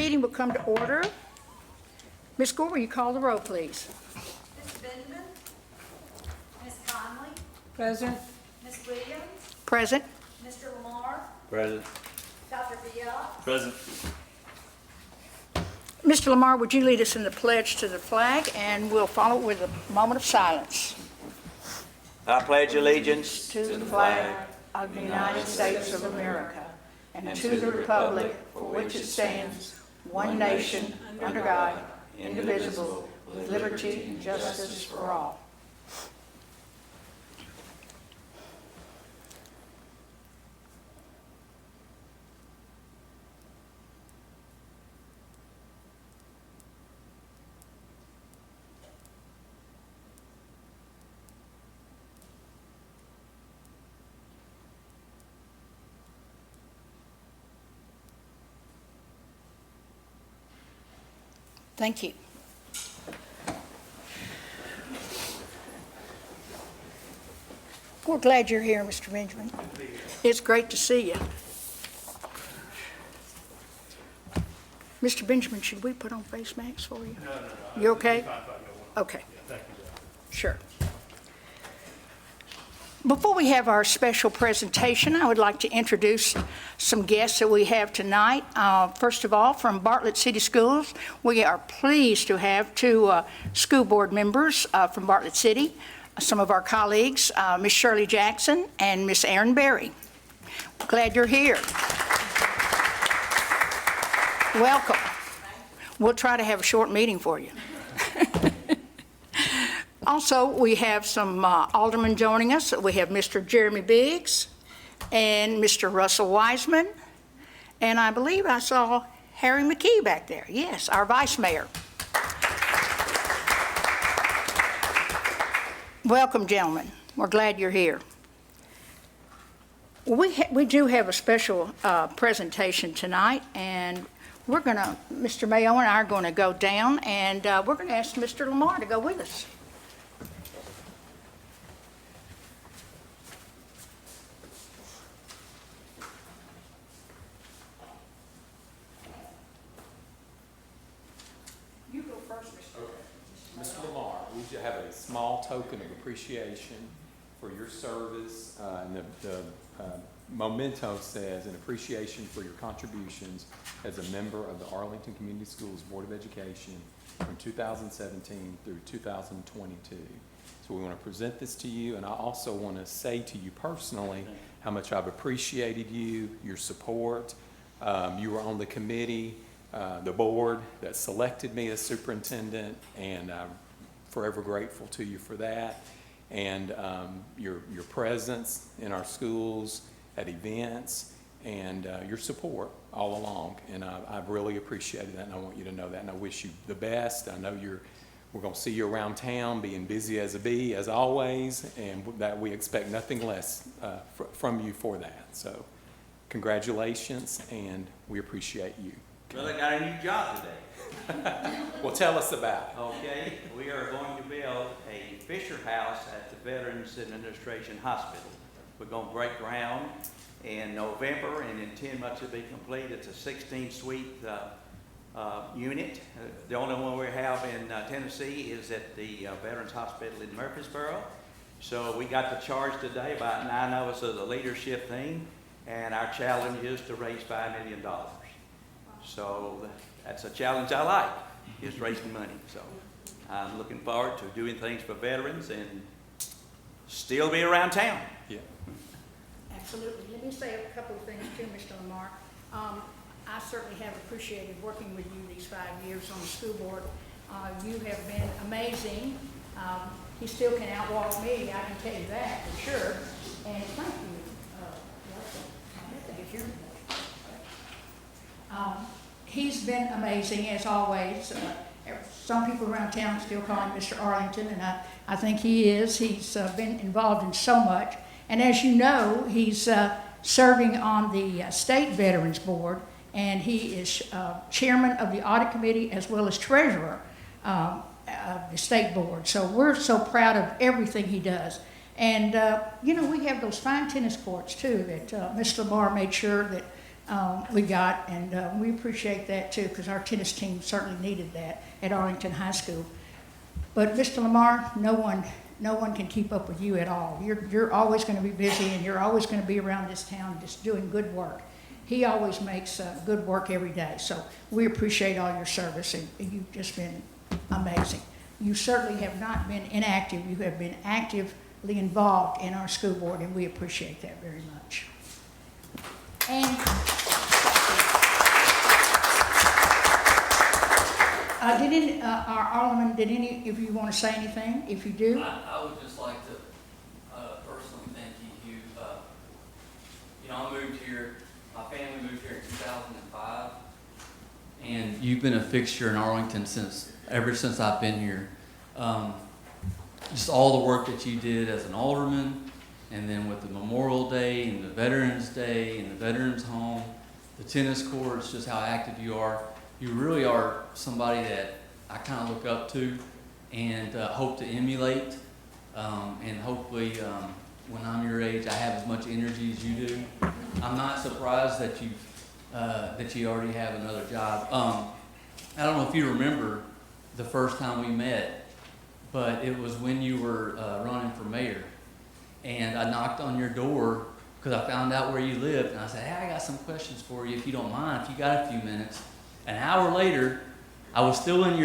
meeting will come to order. Ms. Gore, will you call the roll, please? Mr. Benjamin? Ms. Conley? Present. Ms. Williams? Present. Mr. Lamar? Present. Dr. Biot? Present. Mr. Lamar, would you lead us in the pledge to the flag, and we'll follow with a moment of silence. I pledge allegiance To the flag of the United States of America and to the republic for which it stands, one nation, under God, indivisible, with liberty and justice for all. Thank you. We're glad you're here, Mr. Benjamin. It's great to see you. Mr. Benjamin, should we put on face masks for you? No. You okay? Okay. Sure. Before we have our special presentation, I would like to introduce some guests that we have tonight. First of all, from Bartlett City Schools, we are pleased to have two school board members from Bartlett City, some of our colleagues, Ms. Shirley Jackson and Ms. Erin Berry. Glad you're here. Welcome. We'll try to have a short meeting for you. Also, we have some aldermen joining us. We have Mr. Jeremy Biggs and Mr. Russell Wiseman. And I believe I saw Harry McKee back there. Yes, our vice mayor. Welcome, gentlemen. We're glad you're here. We do have a special presentation tonight, and we're going to, Mr. Mayo and I are going to go down, and we're going to ask Mr. Lamar to go with us. Mr. Lamar, we should have a small token of appreciation for your service, and the memento says an appreciation for your contributions as a member of the Arlington Community Schools Board of Education from 2017 through 2022. So we want to present this to you, and I also want to say to you personally how much I've appreciated you, your support. You were on the committee, the board that selected me as superintendent, and I'm forever grateful to you for that. And your presence in our schools, at events, and your support all along. And I've really appreciated that, and I want you to know that, and I wish you the best. I know we're going to see you around town being busy as a bee, as always, and that we expect nothing less from you for that. So congratulations, and we appreciate you. Well, I got a new job today. Well, tell us about it. Okay, we are going to build a Fisher House at the Veterans Administration Hospital. We're going to break ground in November, and in 10 months it'll be complete. It's a 16-suite unit. The only one we have in Tennessee is at the Veterans Hospital in Murfreesboro. So we got the charge today, about 9 of us of the leadership team, and our challenge is to raise $5 million. So that's a challenge I like, is raising money. So I'm looking forward to doing things for veterans and still be around town. Yeah. Absolutely. Let me say a couple of things too, Mr. Lamar. I certainly have appreciated working with you these 5 years on the school board. You have been amazing. He still can outwalk me, I can tell you that for sure. And thank you. He's been amazing as always. Some people around town still call him Mr. Arlington, and I think he is. He's been involved in so much. And as you know, he's serving on the State Veterans Board, and he is chairman of the audit committee as well as treasurer of the state board. So we're so proud of everything he does. And, you know, we have those fine tennis courts too that Mr. Lamar made sure that we got, and we appreciate that too, because our tennis team certainly needed that at Arlington High School. But Mr. Lamar, no one can keep up with you at all. You're always going to be busy, and you're always going to be around this town just doing good work. He always makes good work every day. So we appreciate all your service, and you've just been amazing. You certainly have not been inactive. You have been actively involved in our school board, and we appreciate that very much. And our Alderman, did any of you want to say anything? If you do. I would just like to personally thank you. I moved here, my family moved here in 2005, and you've been a fixture in Arlington ever since I've been here. Just all the work that you did as an alderman, and then with the Memorial Day and the Veterans Day and the Veterans Home, the tennis courts, just how active you are. You really are somebody that I kind of look up to and hope to emulate. And hopefully, when I'm your age, I have as much energy as you do. I'm not surprised that you already have another job. I don't know if you remember the first time we met, but it was when you were running for mayor. And I knocked on your door because I found out where you lived, and I said, hey, I got some questions for you if you don't mind, if you got a few minutes. An hour later, I was still in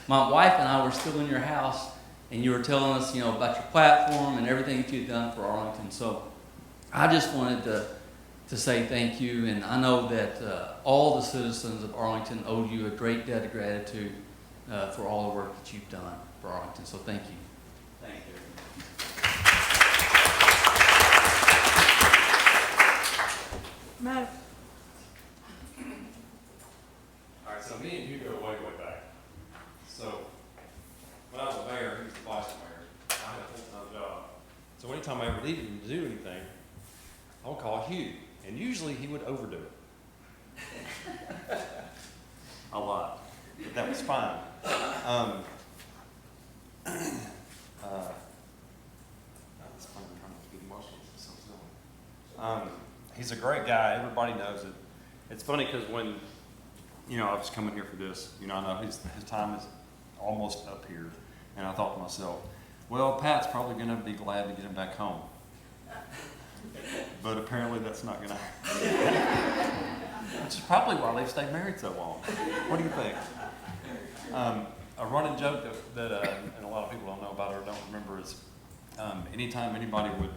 my wife and I were still in your house, and you were telling us, about your platform and everything that you've done for Arlington. So I just wanted to say thank you, and I know that all the citizens of Arlington owe you a great debt of gratitude for all the work that you've done for Arlington. So thank you. Thank you. Madam. All right, so me and you go way, way back. So when I was a mayor, he was the vice mayor. I had a full-time job. So anytime I ever needed him to do anything, I would call Hugh, and usually he would overdo it. A lot, but that was fine. That's fine. I'm trying not to get emotional. It's so silly. He's a great guy. Everybody knows it. It's funny because when I was coming here for this. I know his time is almost up here. And I thought to myself, well, Pat's probably going to be glad to get him back home. But apparently that's not going to happen. Which is probably why they've stayed married so long. What do you think? A running joke that and a lot of people don't know about or don't remember is anytime anybody would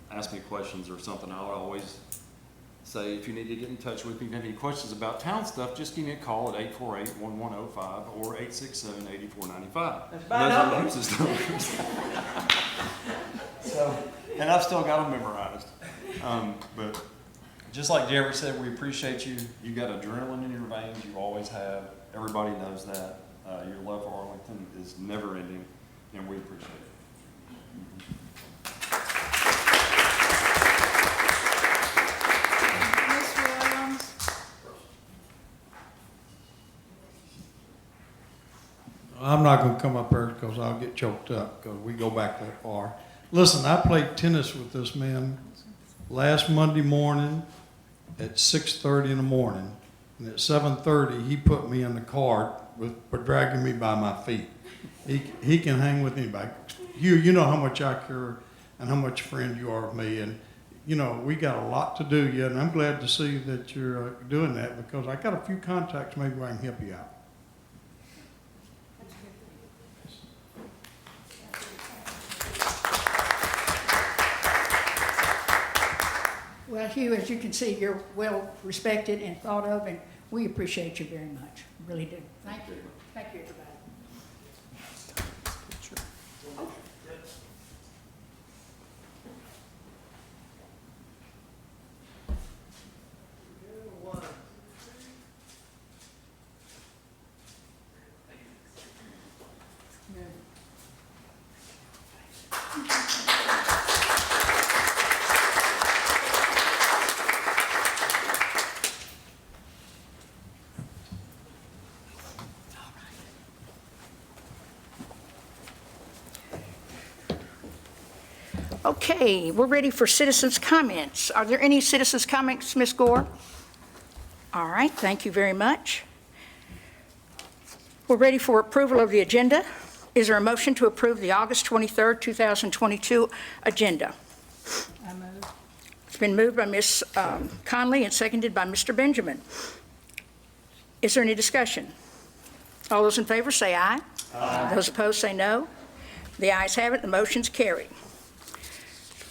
ask me questions or something, I would always say, if you need to get in touch with me, if you have any questions about town stuff, just give me a call at 848-1105 or 867-8495. That's my number. So, and I've still got them memorized. But just like Jerry said, we appreciate you. You got adrenaline in your veins. You always have. Everybody knows that. Your love for Arlington is never ending, and we appreciate it. I'm not going to come up there because I'll get choked up because we go back that far. Listen, I played tennis with this man last Monday morning at 6:30 in the morning. And at 7:30, he put me in the car for dragging me by my feet. He can hang with anybody. You know how much I care and how much friend you are of me. And, we got a lot to do yet. And I'm glad to see that you're doing that because I got a few contacts maybe I can help you out. Well, Hugh, as you can see, you're well respected and thought of, and we appreciate you very much. Really do. Thank you. Thank you, everybody. Okay, we're ready for citizens' comments. Are there any citizens' comments, Ms. Gore? All right, thank you very much. We're ready for approval of the agenda. Is there a motion to approve the August 23rd, 2022 agenda? I move. It's been moved by Ms. Conley and seconded by Mr. Benjamin. Is there any discussion? All those in favor say aye. Aye. Those opposed say no. The ayes have it, the motion's carried.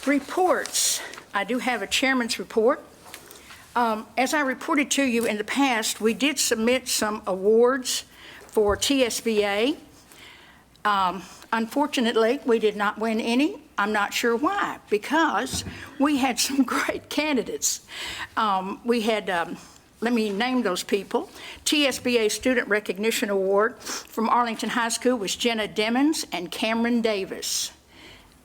Reports. I do have a chairman's report. As I reported to you in the past, we did submit some awards for TSBA. Unfortunately, we did not win any. I'm not sure why, because we had some great candidates. We had, let me name those people. TSBA Student Recognition Award from Arlington High School was Jenna Demmons and Cameron Davis.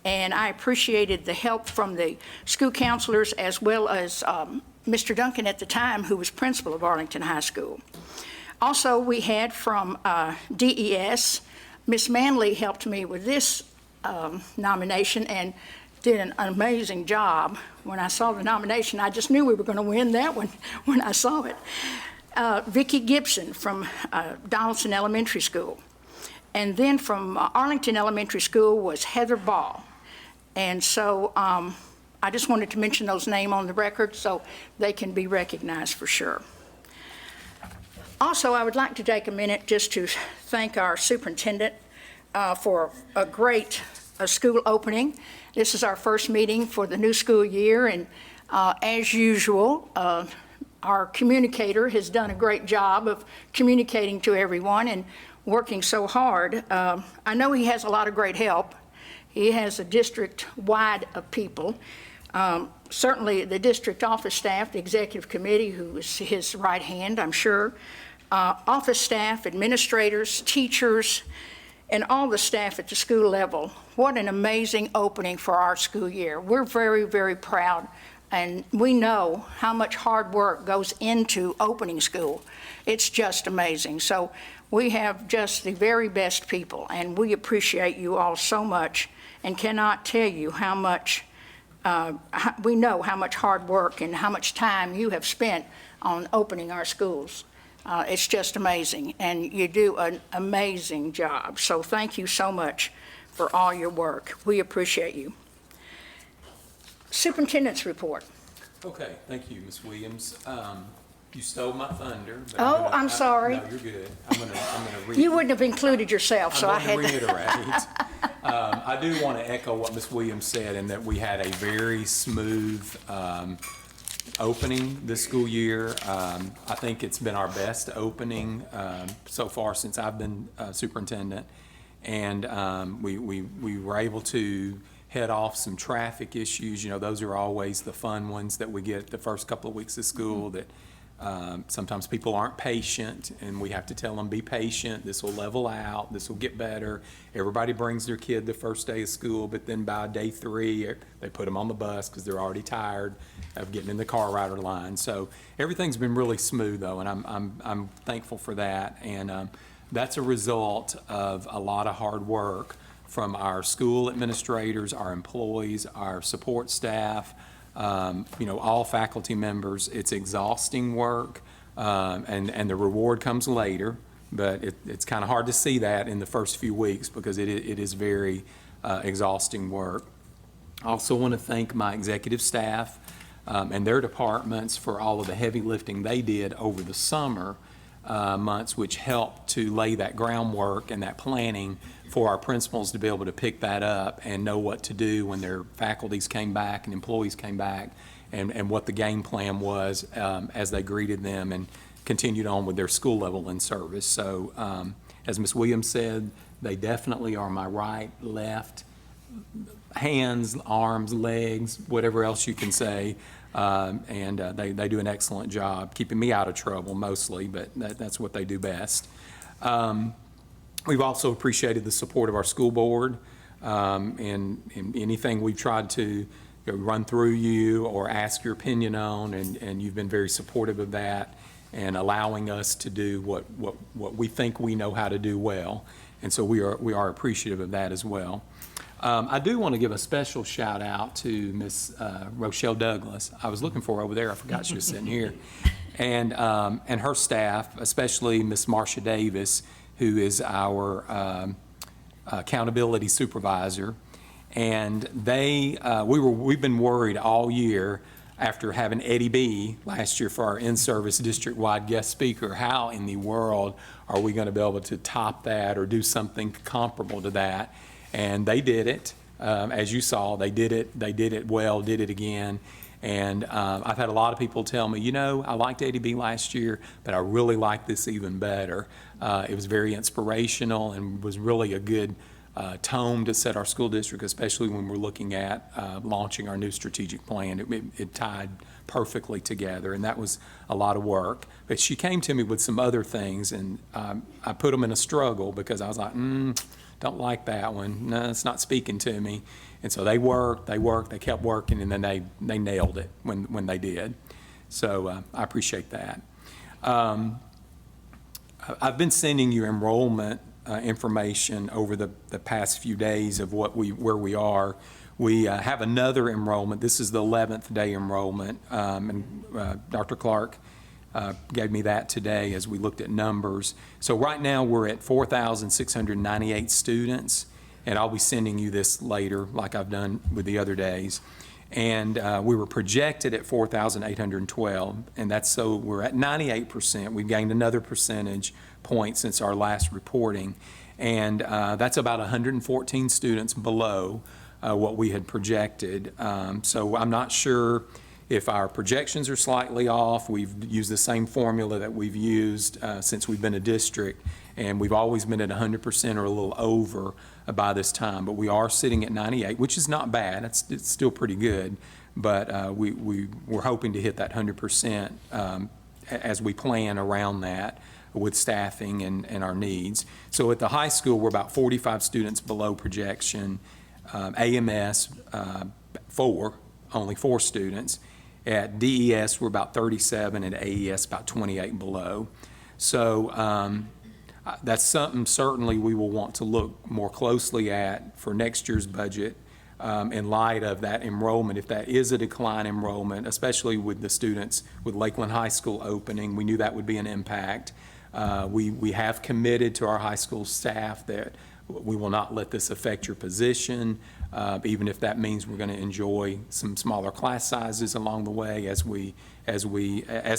And I appreciated the help from the school counselors as well as Mr. Duncan at the time, who was principal of Arlington High School. Also, we had from DES, Miss Manley helped me with this nomination and did an amazing job. When I saw the nomination, I just knew we were going to win that one when I saw it. Vicki Gibson from Donaldson Elementary School. And then from Arlington Elementary School was Heather Ball. And so I just wanted to mention those names on the record so they can be recognized for sure. Also, I would like to take a minute just to thank our superintendent for a great school opening. This is our first meeting for the new school year, and as usual, our communicator has done a great job of communicating to everyone and working so hard. I know he has a lot of great help. He has a district-wide of people. Certainly the district office staff, the executive committee, who is his right hand, I'm sure, office staff, administrators, teachers, and all the staff at the school level. What an amazing opening for our school year. We're very, very proud, and we know how much hard work goes into opening school. It's just amazing. So we have just the very best people, and we appreciate you all so much and cannot tell you how much we know how much hard work and how much time you have spent on opening our schools. It's just amazing, and you do an amazing job. So thank you so much for all your work. We appreciate you. Superintendent's report. Okay, thank you, Ms. Williams. You stole my thunder. But Oh, I'm sorry. No, you're good. I'm gonna read. You wouldn't have included yourself, so I had I'm going to to. reiterate. I do want to echo what Ms. Williams said, in that we had a very smooth opening this school year. I think it's been our best opening so far since I've been superintendent. And we were able to head off some traffic issues. You know, those are always the fun ones that we get the first couple of weeks of school, that sometimes people aren't patient, and we have to tell them, be patient, this will level out, this will get better. Everybody brings their kid the first day of school, but then by day 3, they put them on the bus because they're already tired of getting in the car rider line. So everything's been really smooth, though, and I'm thankful for that. And that's a result of a lot of hard work from our school administrators, our employees, our support staff, you know, all faculty members. It's exhausting work, and the reward comes later, but it's kind of hard to see that in the first few weeks because it is very exhausting work. I also want to thank my executive staff and their departments for all of the heavy lifting they did over the summer months, which helped to lay that groundwork and that planning for our principals to be able to pick that up and know what to do when their faculties came back and employees came back, and what the game plan was as they greeted them and continued on with their school level in service. So as Ms. Williams said, they definitely are my right, left, hands, arms, legs, whatever else you can say. And they do an excellent job keeping me out of trouble mostly, but that's what they do best. We've also appreciated the support of our school board in anything we've tried to run through you or ask your opinion on, and you've been very supportive of that and allowing us to do what we think we know how to do well. And so we are appreciative of that as well. I do want to give a special shout out to Miss Rochelle Douglas. I was looking for her over there. I forgot she was sitting here. And her staff, especially Miss Marcia Davis, who is our accountability supervisor. And we've been worried all year after having Eddie B. last year for our in-service district-wide guest speaker. How in the world are we going to be able to top that or do something comparable to that? And they did it. As you saw, they did it well, did it again. And I've had a lot of people tell me, you know, I liked Eddie B last year, but I really like this even better. It was very inspirational and was really a good tone to set our school district, especially when we're looking at launching our new strategic plan. It tied perfectly together, and that was a lot of work. But she came to me with some other things, and I put them in a struggle because I was like, don't like that one. No, it's not speaking to me. And so they kept working, and then they nailed it when they did. So I appreciate that. I've been sending you enrollment information over the past few days of where we are. We have another enrollment. This is the 11th day enrollment, and Dr. Clark gave me that today as we looked at numbers. So right now we're at 4,698 students, and I'll be sending you this later like I've done with the other days. And we were projected at 4,812, and so we're at 98%. We've gained another percentage point since our last reporting, and that's about 114 students below what we had projected. So I'm not sure if our projections are slightly off. We've used the same formula that we've used since we've been a district, and we've always been at 100% or a little over by this time. But we are sitting at 98, which is not bad. It's still pretty good, but we're hoping to hit that 100% as we plan around that with staffing and our needs. So at the high school, we're about 45 students below projection. AMS, only 4 students. At DES, we're about 37, and AES about 28 below. So that's something certainly we will want to look more closely at for next year's budget in light of that enrollment. If that is a decline enrollment, especially with the students with Lakeland High School opening, we knew that would be an impact. We have committed to our high school staff that we will not let this affect your position, even if that means we're going to enjoy some smaller class sizes along the way as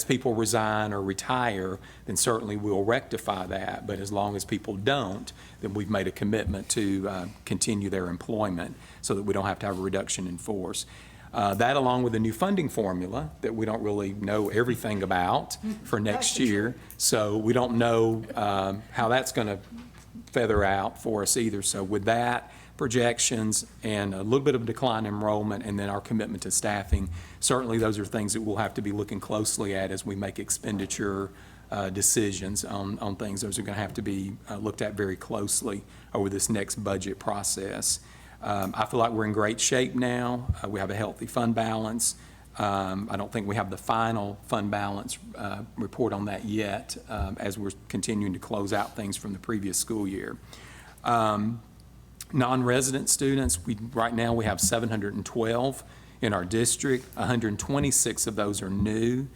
people resign or retire. Then certainly we'll rectify that. But as long as people don't, then we've made a commitment to continue their employment so that we don't have to have a reduction in force. That, along with a new funding formula that we don't really know everything about for next year, so we don't know how that's going to feather out for us either. So with that, projections and a little bit of decline in enrollment, and then our commitment to staffing, certainly those are things that we'll have to be looking closely at as we make expenditure decisions on things. Those are going to have to be looked at very closely over this next budget process. I feel like we're in great shape now. We have a healthy fund balance. I don't think we have the final fund balance report on that yet as we're continuing to close out things from the previous school year. Non-resident students, right now we have 712 in our district. 126 of those are new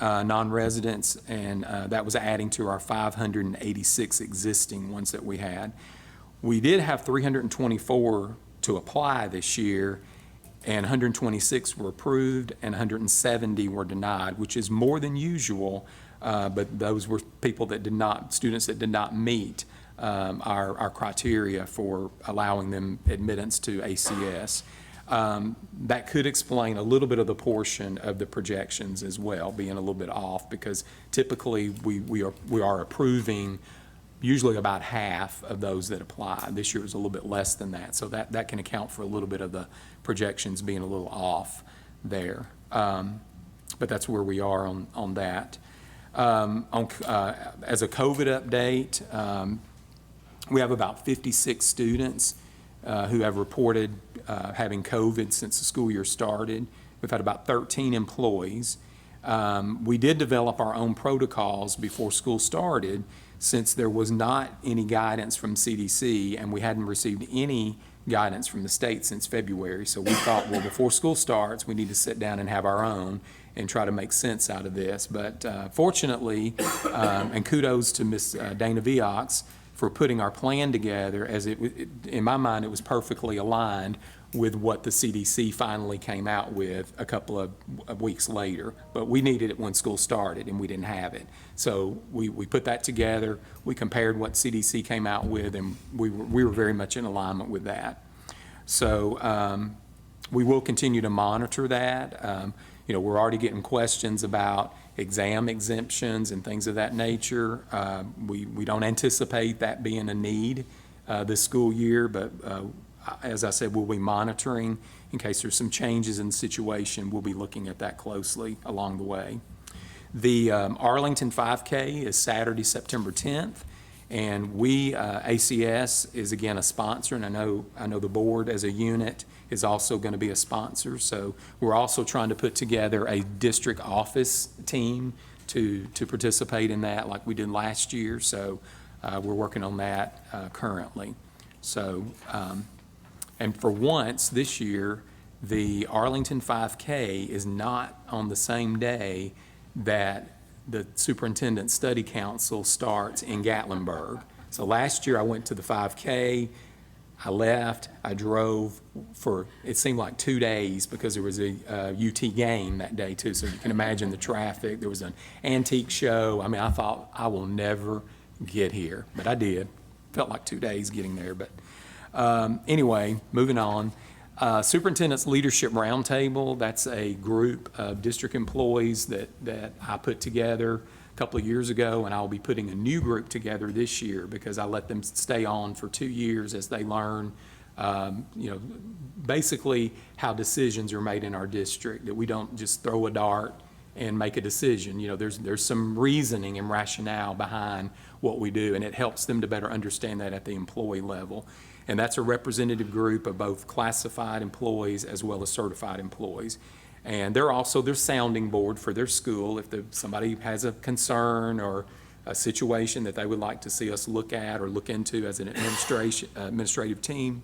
non-residents, and that was adding to our 586 existing ones that we had. We did have 324 to apply this year, and 126 were approved and 170 were denied, which is more than usual, but those were students that did not meet our criteria for allowing them admittance to ACS. That could explain a little bit of the portion of the projections as well, being a little bit off, because typically we are approving usually about half of those that apply. This year was a little bit less than that, so that can account for a little bit of the projections being a little off there. But that's where we are on that. As a COVID update, we have about 56 students who have reported having COVID since the school year started. We've had about 13 employees. We did develop our own protocols before school started, since there was not any guidance from CDC and we hadn't received any guidance from the state since February. So we thought, well, before school starts, we need to sit down and have our own and try to make sense out of this. But fortunately, and kudos to Ms. Dana Viox for putting our plan together, as in my mind, it was perfectly aligned with what the CDC finally came out with a couple of weeks later. But we needed it when school started, and we didn't have it. So we put that together, we compared what CDC came out with, and we were very much in alignment with that. So we will continue to monitor that. We're already getting questions about exam exemptions and things of that nature. We don't anticipate that being a need this school year, but as I said, we'll be monitoring in case there's some changes in the situation. We'll be looking at that closely along the way. The Arlington 5K is Saturday, September 10th, and we, ACS is again a sponsor, and I know the board as a unit is also going to be a sponsor. So we're also trying to put together a district office team to participate in that like we did last year. So we're working on that currently. So, and for once this year, the Arlington 5K is not on the same day that the Superintendent Study Council starts in Gatlinburg. So last year I went to the 5K, I left, I drove for, it seemed like 2 days because there was a UT game that day too, so you can imagine the traffic. There was an antique show. I mean, I thought I will never get here, but I did. Felt like 2 days getting there, but anyway, moving on. Superintendent's Leadership Roundtable, that's a group of district employees that I put together a couple of years ago, and I'll be putting a new group together this year because I let them stay on for 2 years as they learn, basically how decisions are made in our district, that we don't just throw a dart and make a decision. There's some reasoning and rationale behind what we do, and it helps them to better understand that at the employee level. And that's a representative group of both classified employees as well as certified employees. And they're also their sounding board for their school. If somebody has a concern or a situation that they would like to see us look at or look into as an administrative team,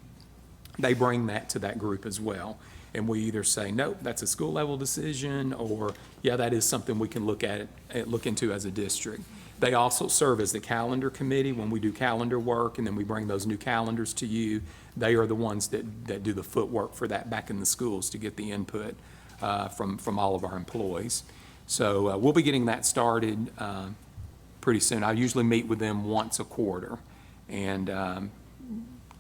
they bring that to that group as well. And we either say, nope, that's a school level decision, or yeah, that is something we can look into as a district. They also serve as the calendar committee when we do calendar work, and then we bring those new calendars to you. They are the ones that do the footwork for that back in the schools to get the input from all of our employees. So we'll be getting that started pretty soon. I usually meet with them once a quarter and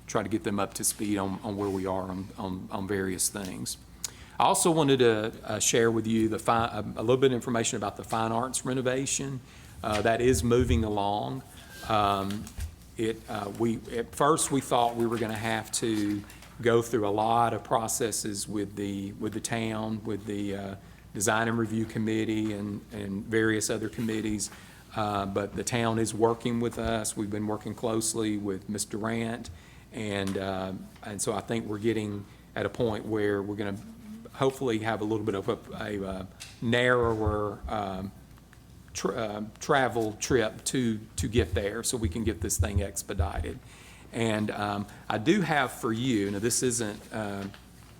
try to get them up to speed on where we are on various things. I also wanted to share with you a little bit of information about the fine arts renovation. That is moving along. At first we thought we were going to have to go through a lot of processes with the town, with the design and review committee and various other committees. But the town is working with us. We've been working closely with Ms. Durant, and so I think we're getting at a point where we're going to hopefully have a little bit of a narrower travel trip to get there, so we can get this thing expedited. And I do have for you, now this isn't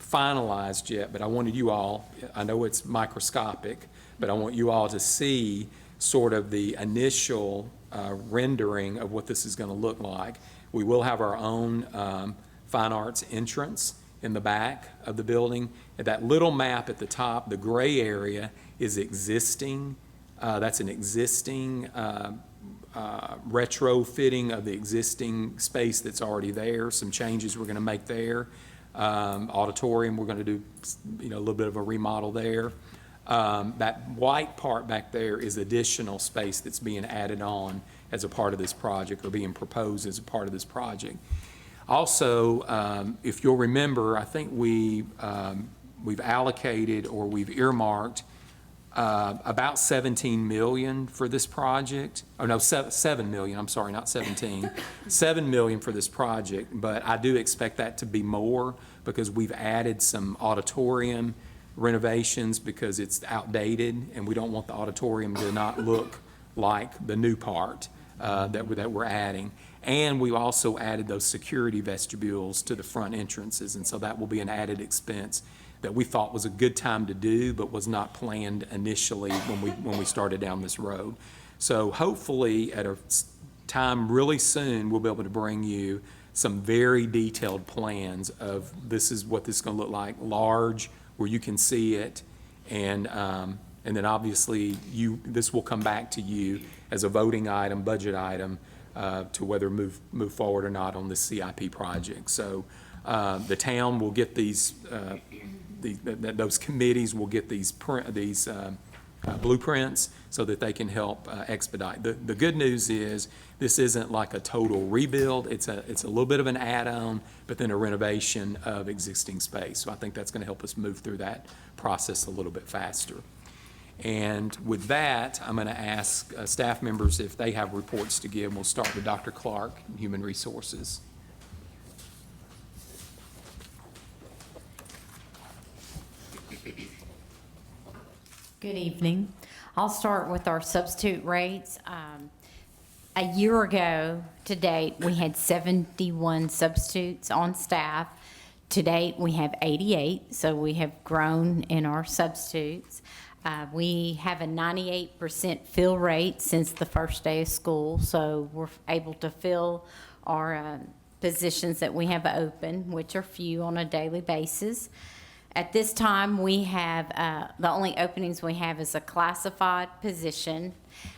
finalized yet, but I wanted you all, I know it's microscopic, but I want you all to see sort of the initial rendering of what this is going to look like. We will have our own fine arts entrance in the back of the building. That little map at the top, the gray area, is existing. That's an existing retrofitting of the existing space that's already there. Some changes we're going to make there. Auditorium, we're going to do a little bit of a remodel there. That white part back there is additional space that's being added on as a part of this project, or being proposed as a part of this project. Also, if you'll remember, I think we've allocated, or we've earmarked about 17 million for this project. Oh no, 7 million, I'm sorry, not 17. 7 million for this project, but I do expect that to be more because we've added some auditorium renovations because it's outdated and we don't want the auditorium to not look like the new part. that we're adding. And we also added those security vestibules to the front entrances, and so that will be an added expense that we thought was a good time to do, but was not planned initially when we started down this road. So hopefully at a time really soon, we'll be able to bring you some very detailed plans of this is what this is going to look like, large, where you can see it, and then obviously this will come back to you as a voting item, budget item, to whether move forward or not on this CIP project. So the town will get these, those committees will get these blueprints so that they can help expedite. The good news is this isn't like a total rebuild. It's a little bit of an add-on, but then a renovation of existing space. So I think that's going to help us move through that process a little bit faster. And with that, I'm going to ask staff members if they have reports to give. We'll start with Dr. Clark, Human Resources. Good evening. I'll start with our substitute rates. A year ago to date, we had 71 substitutes on staff. To date, we have 88, so we have grown in our substitutes. We have a 98% fill rate since the first day of school, so we're able to fill our positions that we have open, which are few on a daily basis. At this time, we have, the only openings we have is a classified position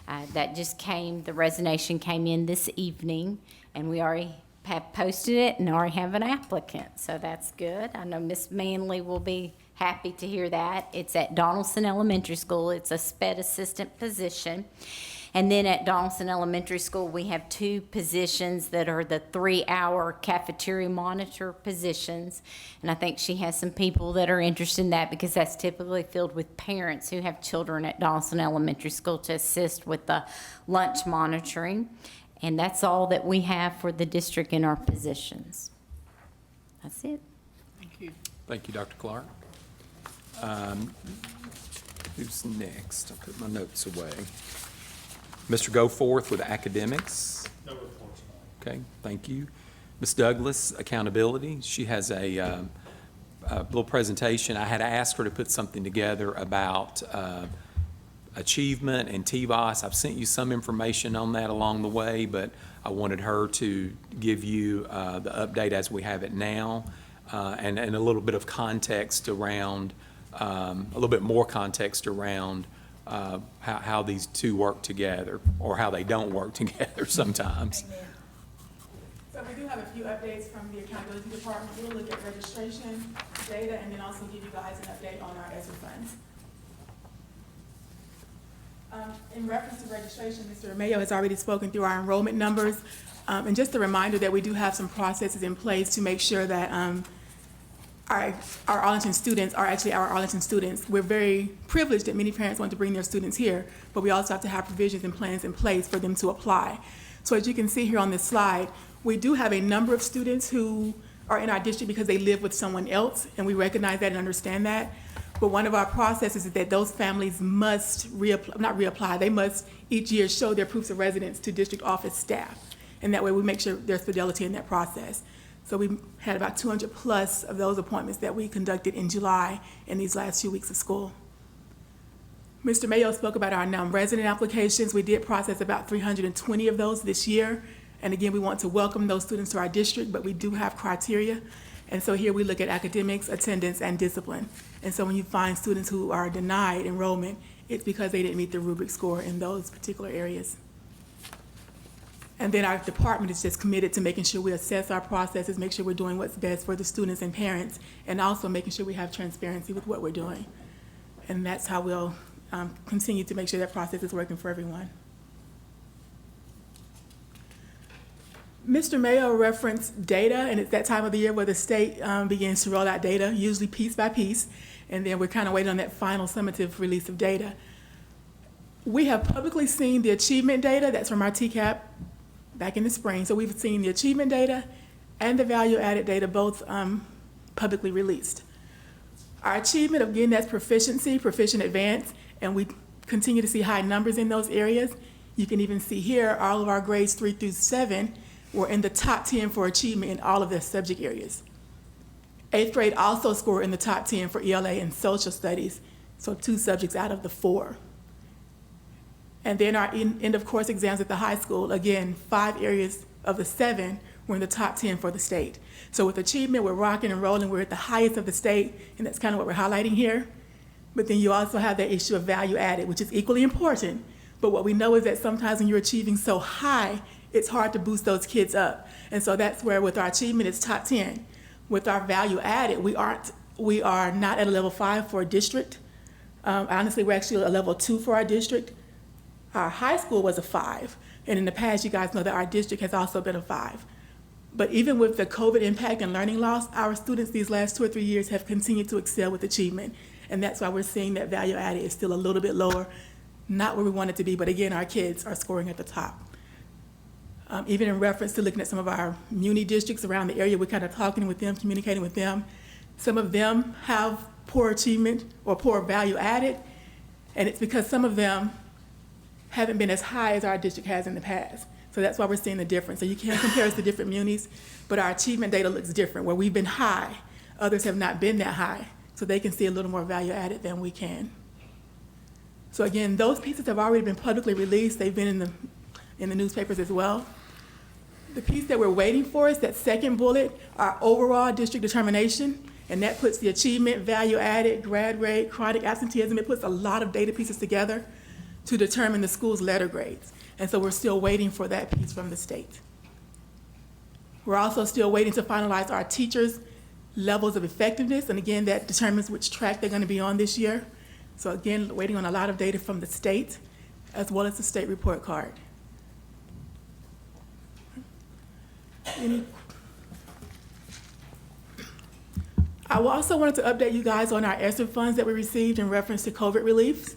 that just came, the resignation came in this evening, and we already have posted it and already have an applicant, so that's good. I know Miss Manley will be happy to hear that. It's at Donaldson Elementary School. It's a SPED assistant position. And then at Donaldson Elementary School, we have 2 positions that are the 3-hour cafeteria monitor positions. And I think she has some people that are interested in that because that's typically filled with parents who have children at Donaldson Elementary School to assist with the lunch monitoring. And that's all that we have for the district in our positions. That's it. Thank you, Dr. Clark. Who's next? I'll put my notes away. Mr. Goforth with academics. No reports. Okay, thank you. Ms. Douglas, accountability. She has a little presentation. I had asked her to put something together about achievement and TVOS. I've sent you some information on that along the way, but I wanted her to give you the update as we have it now, and a little bit of context around, a little bit more context around how these two work together, or how they don't work together sometimes. So we do have a few updates from the accountability department. We'll look at registration data and then also give you guys an update on our ESSER funds. In reference to registration, Mr. Mayo has already spoken through our enrollment numbers. And just a reminder that we do have some processes in place to make sure that our Arlington students are actually our Arlington students. We're very privileged that many parents want to bring their students here, but we also have to have provisions and plans in place for them to apply. So as you can see here on this slide, we do have a number of students who are in our district because they live with someone else, and we recognize that and understand that. But one of our processes is that those families must they must each year show their proofs of residence to district office staff. And that way we make sure there's fidelity in that process. So we had about 200 plus of those appointments that we conducted in July in these last few weeks of school. Mr. Mayo spoke about our non-resident applications. We did process about 320 of those this year. And again, we want to welcome those students to our district, but we do have criteria. And so here we look at academics, attendance, and discipline. And so when you find students who are denied enrollment, it's because they didn't meet the rubric score in those particular areas. And then our department is just committed to making sure we assess our processes, make sure we're doing what's best for the students and parents, and also making sure we have transparency with what we're doing. And that's how we'll continue to make sure that process is working for everyone. Mr. Mayo referenced data, and it's that time of the year where the state begins to roll out data, usually piece by piece, and then we're kind of waiting on that final summative release of data. We have publicly seen the achievement data, that's from our TCAP back in the spring. So we've seen the achievement data and the value-added data both publicly released. Our achievement, again, that's proficiency, proficient advanced, and we continue to see high numbers in those areas. You can even see here, all of our grades 3 through 7 were in the top 10 for achievement in all of their subject areas. 8th grade also scored in the top 10 for ELA and social studies, so 2 subjects out of the 4. And then our end of course exams at the high school, again, 5 areas of the 7 were in the top 10 for the state. So with achievement, we're rocking and rolling, we're at the highest of the state, and that's kind of what we're highlighting here. But then you also have that issue of value added, which is equally important. But what we know is that sometimes when you're achieving so high, it's hard to boost those kids up. And so that's where with our achievement, it's top 10. With our value added, we are not at a level 5 for a district. Honestly, we're actually a level 2 for our district. Our high school was a 5. And in the past, you guys know that our district has also been a 5. But even with the COVID impact and learning loss, our students these last 2 or 3 years have continued to excel with achievement. And that's why we're seeing that value added is still a little bit lower, not where we want it to be, but again, our kids are scoring at the top. Even in reference to looking at some of our muni districts around the area, we're kind of talking with them, communicating with them. Some of them have poor achievement or poor value added, and it's because some of them haven't been as high as our district has in the past. So that's why we're seeing the difference. So you can't compare us to different munis, but our achievement data looks different. Where we've been high, others have not been that high. So they can see a little more value added than we can. So again, those pieces have already been publicly released. They've been in the newspapers as well. The piece that we're waiting for is that second bullet, our overall district determination, and that puts the achievement, value added, grad rate, chronic absenteeism. It puts a lot of data pieces together to determine the school's letter grades. And so we're still waiting for that piece from the state. We're also still waiting to finalize our teachers' levels of effectiveness, and again, that determines which track they're going to be on this year. So again, waiting on a lot of data from the state, as well as the state report card. I also wanted to update you guys on our ESSER funds that we received in reference to COVID relief.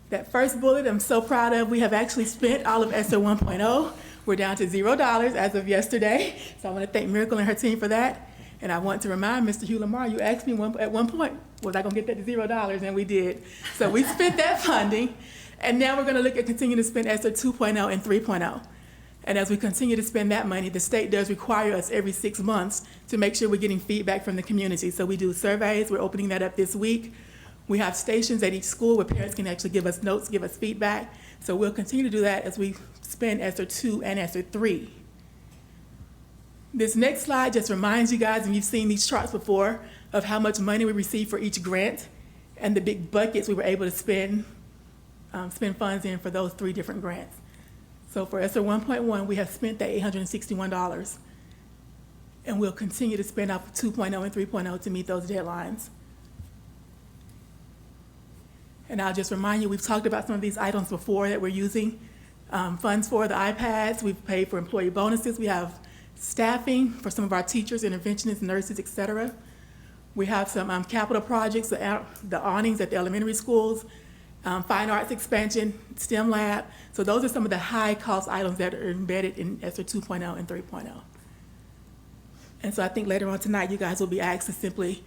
That first bullet I'm so proud of. We have actually spent all of ESSER 1.0. We're down to $0 as of yesterday. So I want to thank Miracle and her team for that. And I want to remind Mr. Hugh Lamar, you asked me at one point, was I going to get that to $0? And we did. So we spent that funding. And now we're going to look at continuing to spend ESSER 2.0 and 3.0. And as we continue to spend that money, the state does require us every 6 months to make sure we're getting feedback from the community. So we do surveys. We're opening that up this week. We have stations at each school where parents can actually give us notes, give us feedback. So we'll continue to do that as we spend ESSER 2 and ESSER 3. This next slide just reminds you guys, and you've seen these charts before, of how much money we receive for each grant and the big buckets we were able to spend funds in for those 3 different grants. So for ESSER 1.1, we have spent that $861, and we'll continue to spend off of 2.0 and 3.0 to meet those deadlines. And I'll just remind you, we've talked about some of these items before that we're using funds for, the iPads. We've paid for employee bonuses. We have staffing for some of our teachers, interventionists, nurses, et cetera. We have some capital projects, the awnings at the elementary schools, fine arts expansion, STEM lab. So those are some of the high cost items that are embedded in ESSER 2.0 and 3.0. And so I think later on tonight, you guys will be asked to simply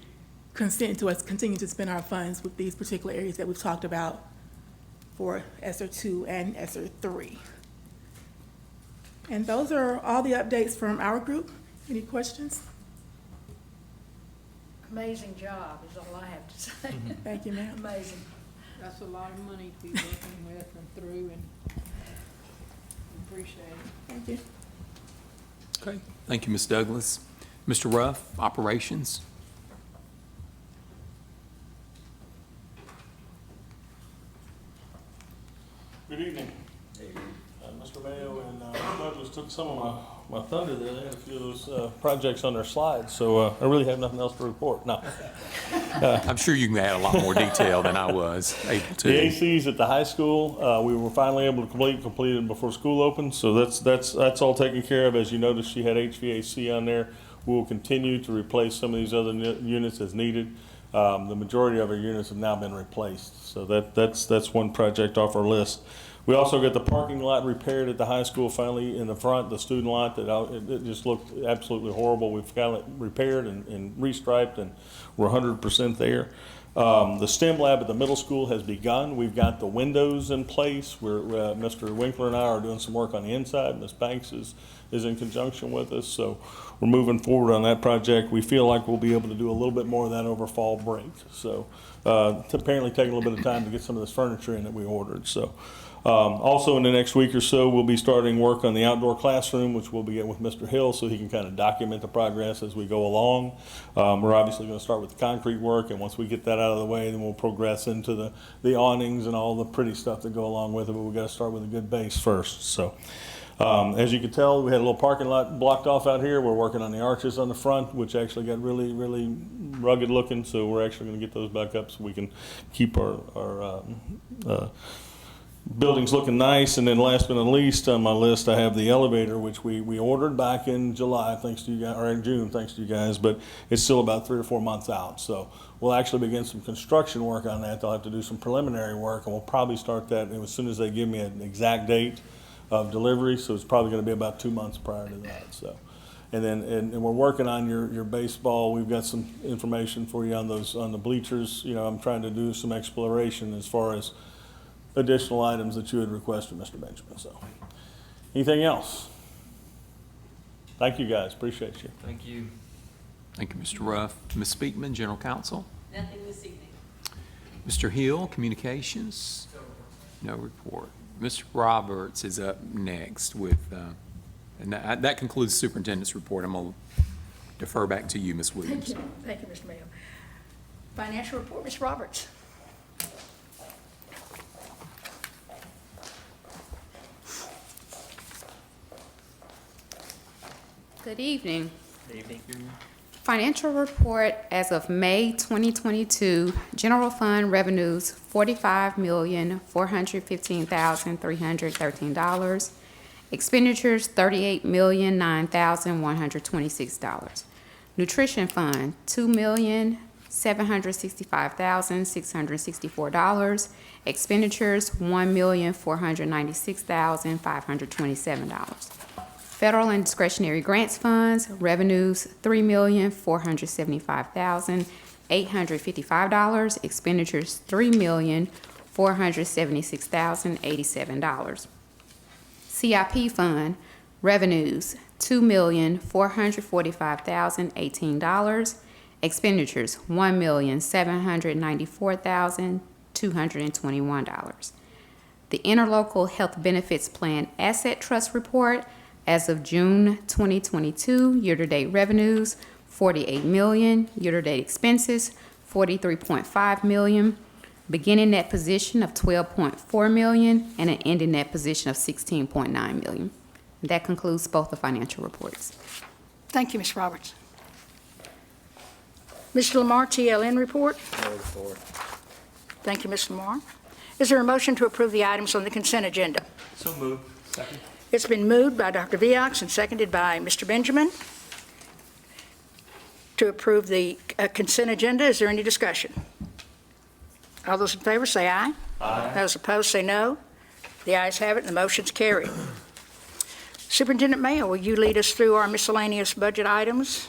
consent to us continue to spend our funds with these particular areas that we've talked about for ESSER 2 and ESSER 3. And those are all the updates from our group. Any questions? Amazing job is all I have to say. Thank you, ma'am. Amazing. That's a lot of money to be working with and through, and appreciate it. Thank you. Okay, thank you, Ms. Douglas. Mr. Ruff, operations. Good evening. Mr. Mayo and Douglas took some of my thunder there. They had a few of those projects on their slides, so I really have nothing else to report. No. I'm sure you can add a lot more detail than I was able to. The ACs at the high school, we were finally able to complete it before school opened, so that's all taken care of. As you noticed, she had HVAC on there. We will continue to replace some of these other units as needed. The majority of our units have now been replaced, so that's one project off our list. We also got the parking lot repaired at the high school finally in the front, the student lot it just looked absolutely horrible. We've got it repaired and restriped, and we're 100% there. The STEM lab at the middle school has begun. We've got the windows in place. Mr. Winkler and I are doing some work on the inside. Ms. Banks is in conjunction with us, so we're moving forward on that project. We feel like we'll be able to do a little bit more of that over fall break. So apparently taking a little bit of time to get some of this furniture in that we ordered. So also in the next week or so, we'll be starting work on the outdoor classroom, which we'll be getting with Mr. Hill so he can kind of document the progress as we go along. We're obviously going to start with the concrete work, and once we get that out of the way, then we'll progress into the awnings and all the pretty stuff that go along with it, but we've got to start with a good base first. So as you can tell, we had a little parking lot blocked off out here. We're working on the arches on the front, which actually got really, really rugged looking, so we're actually going to get those back up so we can keep our buildings looking nice. And then last but not least on my list, I have the elevator, which we ordered back in July, thanks to you guys, or in June, thanks to you guys, but it's still about 3 or 4 months out. So we'll actually begin some construction work on that. They'll have to do some preliminary work, and we'll probably start that as soon as they give me an exact date of delivery. So it's probably going to be about 2 months prior to that. So, and then and we're working on your baseball. We've got some information for you on the bleachers. You know, I'm trying to do some exploration as far as additional items that you had requested, Mr. Benjamin. So, anything else? Thank you, guys. Appreciate you. Thank you. Thank you, Mr. Ruff. Ms. Speakman, General Counsel. Nothing this evening. Mr. Hill, Communications. No report. Mr. Roberts is up next with, and that concludes the superintendent's report. I'm going to defer back to you, Ms. Williams. Thank you, Mr. Mayo. Financial report, Ms. Roberts. Good evening. Good evening. Financial report as of May 2022, general fund revenues $45,415,313. Expenditures $38,009,126. Nutrition fund $2,765,664. Expenditures $1,496,527. Federal and discretionary grants funds, revenues $3,475,855, expenditures $3,476,087. CIP fund, revenues $2,445,018, expenditures $1,794,221. The Interlocal Health Benefits Plan Asset Trust Report, as of June 2022, year-to-date revenues, $48 million, year-to-date expenses, $43.5 million, beginning net position of $12.4 million, and an ending net position of $16.9 million. That concludes both the financial reports. Thank you, Ms. Roberts. Mr. Lamar, TLN report. No report. Thank you, Ms. Lamar. Is there a motion to approve the items on the consent agenda? So moved. Second. It's been moved by Dr. Viox and seconded by Mr. Benjamin to approve the consent agenda. Is there any discussion? All those in favor say aye. Aye. Those opposed say no. The ayes have it, and the motion's carried. Superintendent Mayo, will you lead us through our miscellaneous budget items,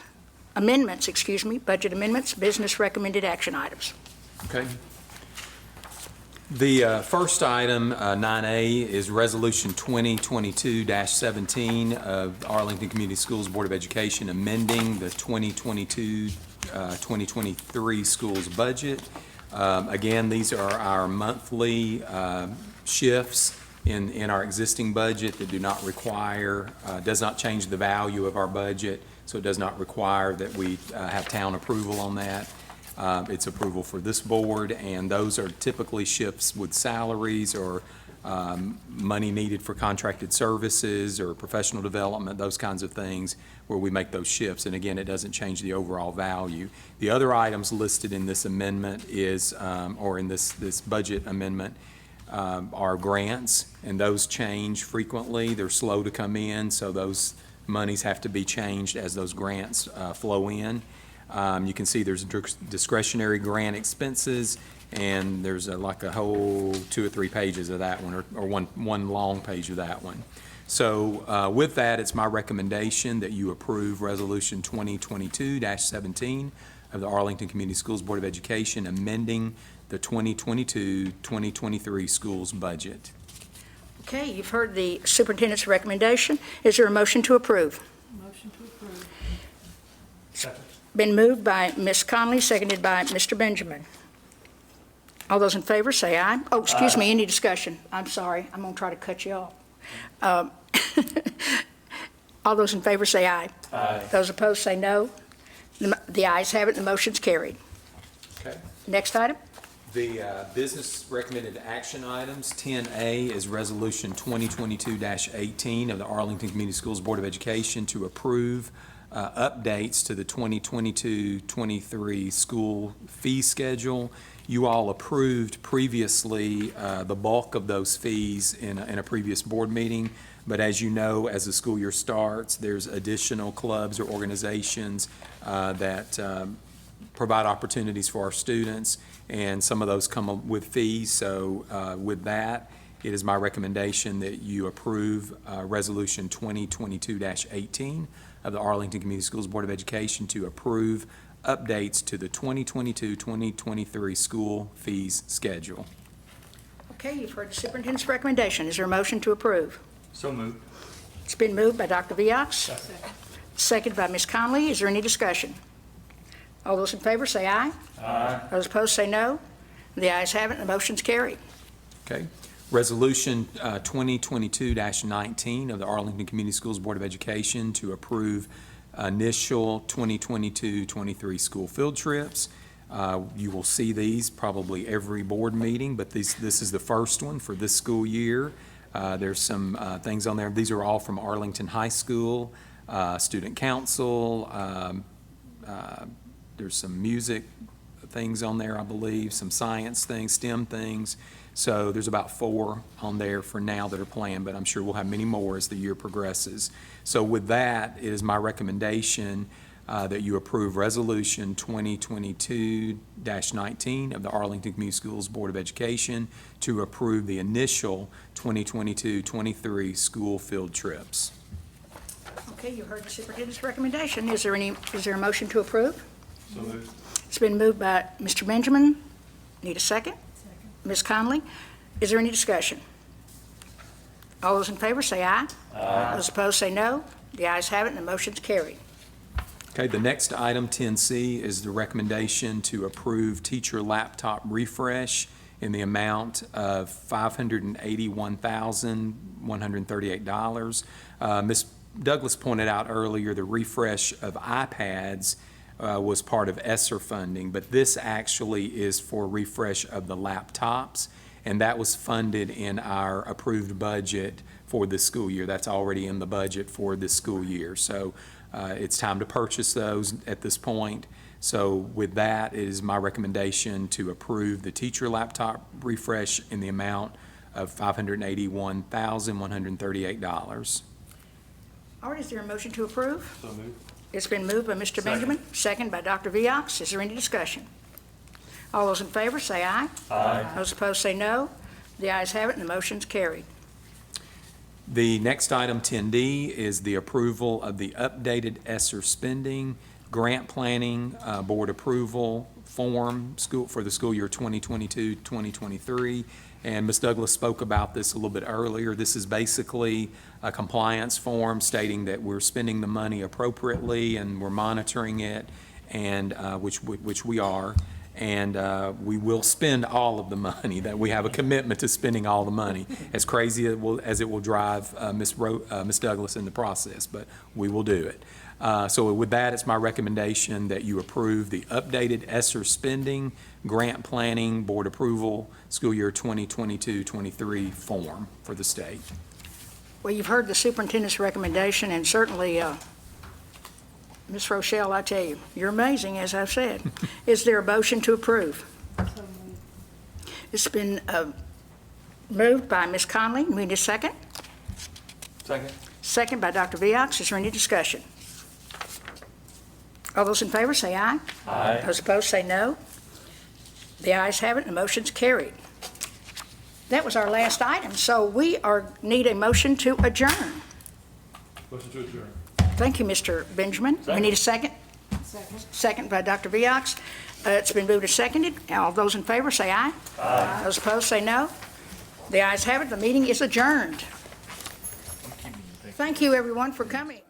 budget amendments, business recommended action items? Okay. The first item, 9A, is Resolution 2022-17 of Arlington Community Schools Board of Education amending the 2022-2023 schools budget. Again, these are our monthly shifts in our existing budget that do not require, does not change the value of our budget, so it does not require that we have town approval on that. It's approval for this board, and those are typically shifts with salaries or money needed for contracted services or professional development, those kinds of things where we make those shifts. And again, it doesn't change the overall value. The other items listed in this amendment is, or in this budget amendment, are grants, and those change frequently. They're slow to come in, so those monies have to be changed as those grants flow in. You can see there's discretionary grant expenses, and there's like a whole 2 or 3 pages of that one, or one long page of that one. So with that, it's my recommendation that you approve Resolution 2022-17 of the Arlington Community Schools Board of Education, amending the 2022-2023 schools budget. Okay, you've heard the superintendent's recommendation. Is there a motion to approve? Motion to approve. Been moved by Ms. Conley, seconded by Mr. Benjamin. All those in favor, say aye. Oh, excuse me, any discussion? I'm sorry, I'm going to try to cut you off. All those in favor, say aye. Aye. Those opposed, say no. The ayes have it, the motion's carried. Okay. Next item? The business recommended action items, 10A is Resolution 2022-18 of the Arlington Community Schools Board of Education to approve updates to the 2022-23 school fee schedule. You all approved previously the bulk of those fees in a previous board meeting, but as you know, as the school year starts, there's additional clubs or organizations that provide opportunities for our students, and some of those come with fees. So with that, it is my recommendation that you approve Resolution 2022-18 of the Arlington Community Schools Board of Education to approve updates to the 2022-2023 school fees schedule. Okay, you've heard the superintendent's recommendation. Is there a motion to approve? So moved. It's been moved by Dr. Viox, seconded by Ms. Conley. Is there any discussion? All those in favor say aye. Aye. Those opposed say no. The ayes have it, and the motion's carried. Okay. Resolution 2022-19 of the Arlington Community Schools Board of Education to approve initial 2022-23 school field trips. You will see these probably every board meeting, but this is the first one for this school year. There's some things on there. These are all from Arlington High School, Student Council. There's some music things on there, I believe, some science things, STEM things. So there's about 4 on there for now that are planned, but I'm sure we'll have many more as the year progresses. So with that, it is my recommendation that you approve Resolution 2022-19 of the Arlington Community Schools Board of Education to approve the initial 2022-23 school field trips. Okay, you heard the superintendent's recommendation. Is there a motion to approve? So moved. It's been moved by Mr. Benjamin. Need a second? Ms. Conley, is there any discussion? All those in favor say aye. Aye. Those opposed say no. The ayes have it, and the motion's carried. Okay, the next item, 10C, is the recommendation to approve teacher laptop refresh in the amount of $581,138. Ms. Douglas pointed out earlier the refresh of iPads was part of ESSER funding, but this actually is for refresh of the laptops, and that was funded in our approved budget for this school year. That's already in the budget for this school year. So it's time to purchase those at this point. So with that, it is my recommendation to approve the teacher laptop refresh in the amount of $581,138. All right, is there a motion to approve? So moved. It's been moved by Mr. Benjamin, second by Dr. Viox. Is there any discussion? All those in favor say aye. Aye. Those opposed say no. The ayes have it, and the motion's carried. The next item, 10D, is the approval of the updated ESSER spending, grant planning, board approval form for the school year 2022-2023. And Ms. Douglas spoke about this a little bit earlier. This is basically a compliance form stating that we're spending the money appropriately and we're monitoring it, and which we are. And we will spend all of the money, that we have a commitment to spending all the money, as crazy as it will drive Ms. Douglas in the process, but we will do it. So with that, it's my recommendation that you approve the updated ESSER spending, grant planning, board approval, school year 2022-23 form for the state. Well, you've heard the superintendent's recommendation, and certainly, Ms. Rochelle, I tell you, you're amazing, as I've said. Is there a motion to approve? So moved. It's been moved by Ms. Conley. We need a second. Second. Second by Dr. Viox. Is there any discussion? All those in favor say aye. Aye. Those opposed say no. The ayes have it, and the motion's carried. That was our last item, so we need a motion to adjourn. Motion to adjourn. Thank you, Mr. Benjamin. We need a second. Second by Dr. Viox. It's been moved and seconded. All those in favor say aye. Aye. Those opposed say no. The ayes have it. The meeting is adjourned. Thank you, everyone, for coming.